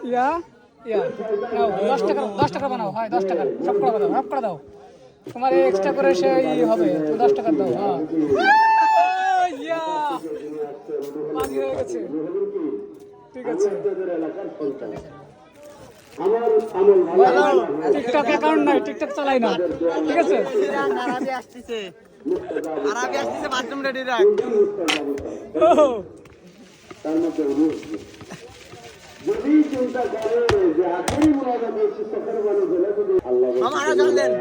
ইয়া ইয়া নাও 10 টাকা বানাও, হয় 10 টাকা সব করে দাও তোমার এক্সট্রা করে সেই হবে, তো 10 টাকা দাও। হ্যাঁ ইয়া পানি হয়ে গেছে, ঠিক আছে। টিকটক অ্যাকাউন্ট নাই, টিকটক চালাই না, ঠিক আছে। আরবি আসতেছে বাথরুম রেডি রাখ। মামা আরো জল দেন,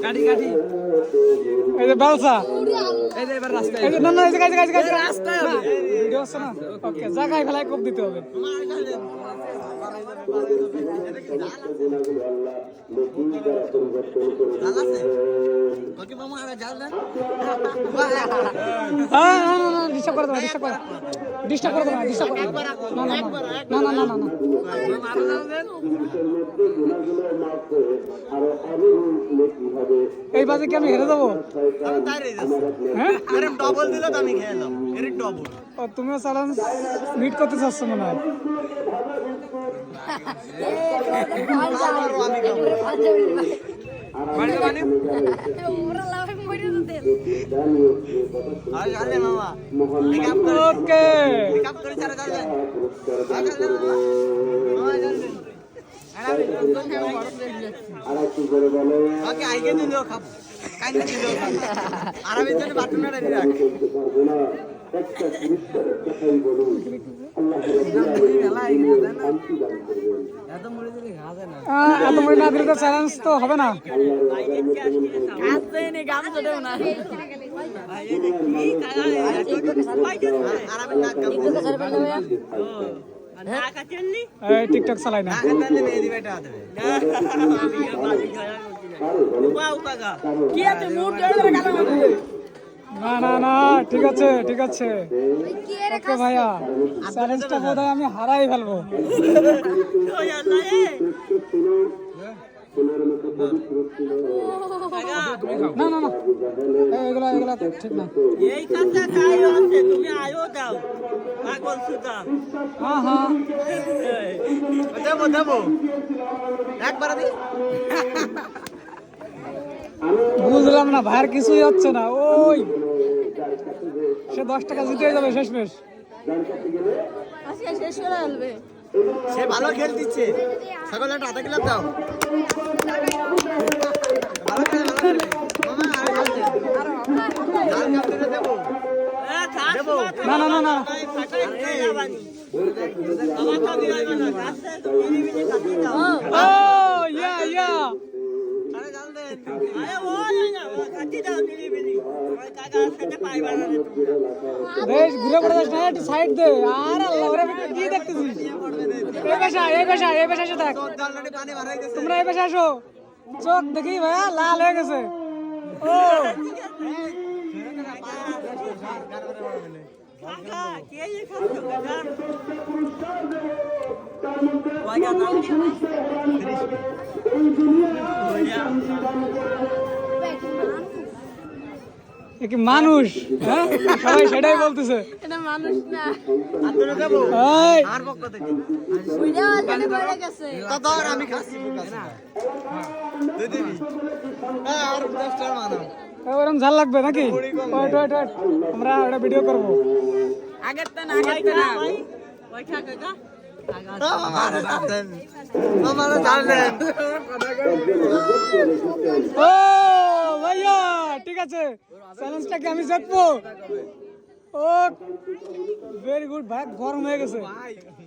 গাড়ি গাড়ি এই যে বালসা, এই যে এবার রাস্তায়, এই যে না না এই যে গাছ রাস্তায় হবে ভিডিও আছে না, ওকে জায়গায় ফেলায় কোপ দিতে হবে। মামা আরো জল দেন। ওকে মামা আরো জল দেন। হ্যাঁ না না না ডিস্টার্ব করে দাও, ডিস্টার্ব করে না, না না না না না না। মামা আরো জল দেন। এই বাজে কি আমি হেরে যাবো? আমি তাই রে যাচ্ছি। হ্যাঁ আরে ডবল দিলে তো আমি খেয়ে এলাম, এর ডবল। ও তুমিও চ্যালেঞ্জ মিট করতে চাচ্ছ মনে হয়। ওকে আইগে দিলেও খাবো, কাইলে দিলেও খাবো। আরবের জন্য বাটুনা রেডি রাখ। এত মনে না দিলে তো চ্যালেঞ্জ তো হবে না। টিকটক চালাই না। না না না ঠিক আছে ঠিক আছে, ওকে ভাইয়া চ্যালেঞ্জটা বোধহয় আমি হারাই ফেলবো। না না না এগুলা এগুলা ঠিক না। এই কাজটা তাই হচ্ছে, তুমি আয়ো দাও পাগল সুতা। হ্যাঁ হ্যাঁ দেবো দেবো একবার দি। বুঝলাম না ভাইয়ের কিছুই হচ্ছে না। ওই সে 10 টাকা জিতে যাবে শেষমেশ। সে ভালো খেল দিচ্ছে, সকলে একটা আধা কিলো দাও। ভালো খেলে ভালো খেলে মামা আর ডাল কাটতে দেবো। দেবো না না না না ও ইয়া ইয়া আরে ডাল দেন, আরে ওই না কাটি দাও দিলি বিলি, আমার কাকা সাথে পাইবা না রে তুমি। বেশ ঘুরে পড়ে যাস না, একটু সাইড দে। আর আল্লাহ ওরে কি দেখতেছিস? এই পেশা এসে দেখ, অলরেডি পানি ভরাই গেছে। তোমরা এই পেশা আসো। চোখ দেখি ভাইয়া লাল হয়ে গেছে। ও কাকা কে এই খাচ্ছো কাকা? ওয়াইগা দাও কি? এ কি মানুষ? হ্যাঁ সবাই সেটাই বলতেছে। এটা মানুষ না, আতরে দেবো এই আর পক্ষ থেকে। বুইড়া ওখানে পড়ে গেছে। তো ধর আমি খাচ্ছি না দে দিবি। আর 10 টাকা মানো। ওরকম ঝাল লাগবে নাকি? ওয়েট ওয়েট ওয়েট, আমরা একটা ভিডিও করব। আগের তো না ওই খা কাকা মামার ডাল দেন। ও ভাইয়া ঠিক আছে, চ্যালেঞ্জটাকে আমি জিতবো। ও ভেরি গুড ভাই, গরম হয়ে গেছে।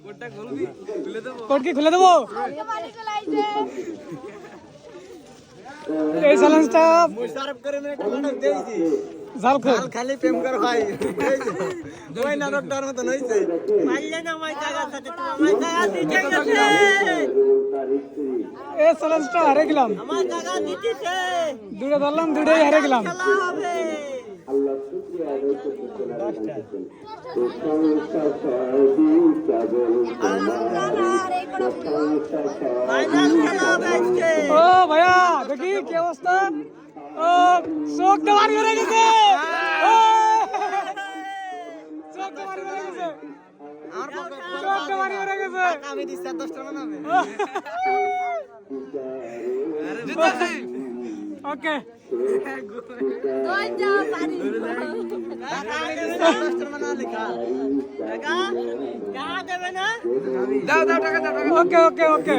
কোটটা খুলবি, খুলে দেবো। কোট কি খুলে দেবো? এই চ্যালেঞ্জটা মুশারফ করে মেরে টমাটো দেইছি। ঝাল খো। কাল খালি প্রেম কর ভাই, ওই নাটকটার মতন হইছে। মারলে না মাই কাকার সাথে, তুমি আমার কাকা দিতে গেছে। এই চ্যালেঞ্জটা হারে গেলাম। আমার কাকা দিতেছে, দুটো ধরলাম, দুটোই হারে গেলাম। খেলা হবে। ফাইনাল খেলা হবে আজকে। ও ভাইয়া দেখি কি অবস্থা। ও চোখ দেওয়ার হয়ে গেছে। ও চোখ আমি দিচ্ছি আর 10 টাকা নামে ওকে দরজা পারি 10 টাকা না লেখা টাকা টাকা দেবে না ওকে ওকে ওকে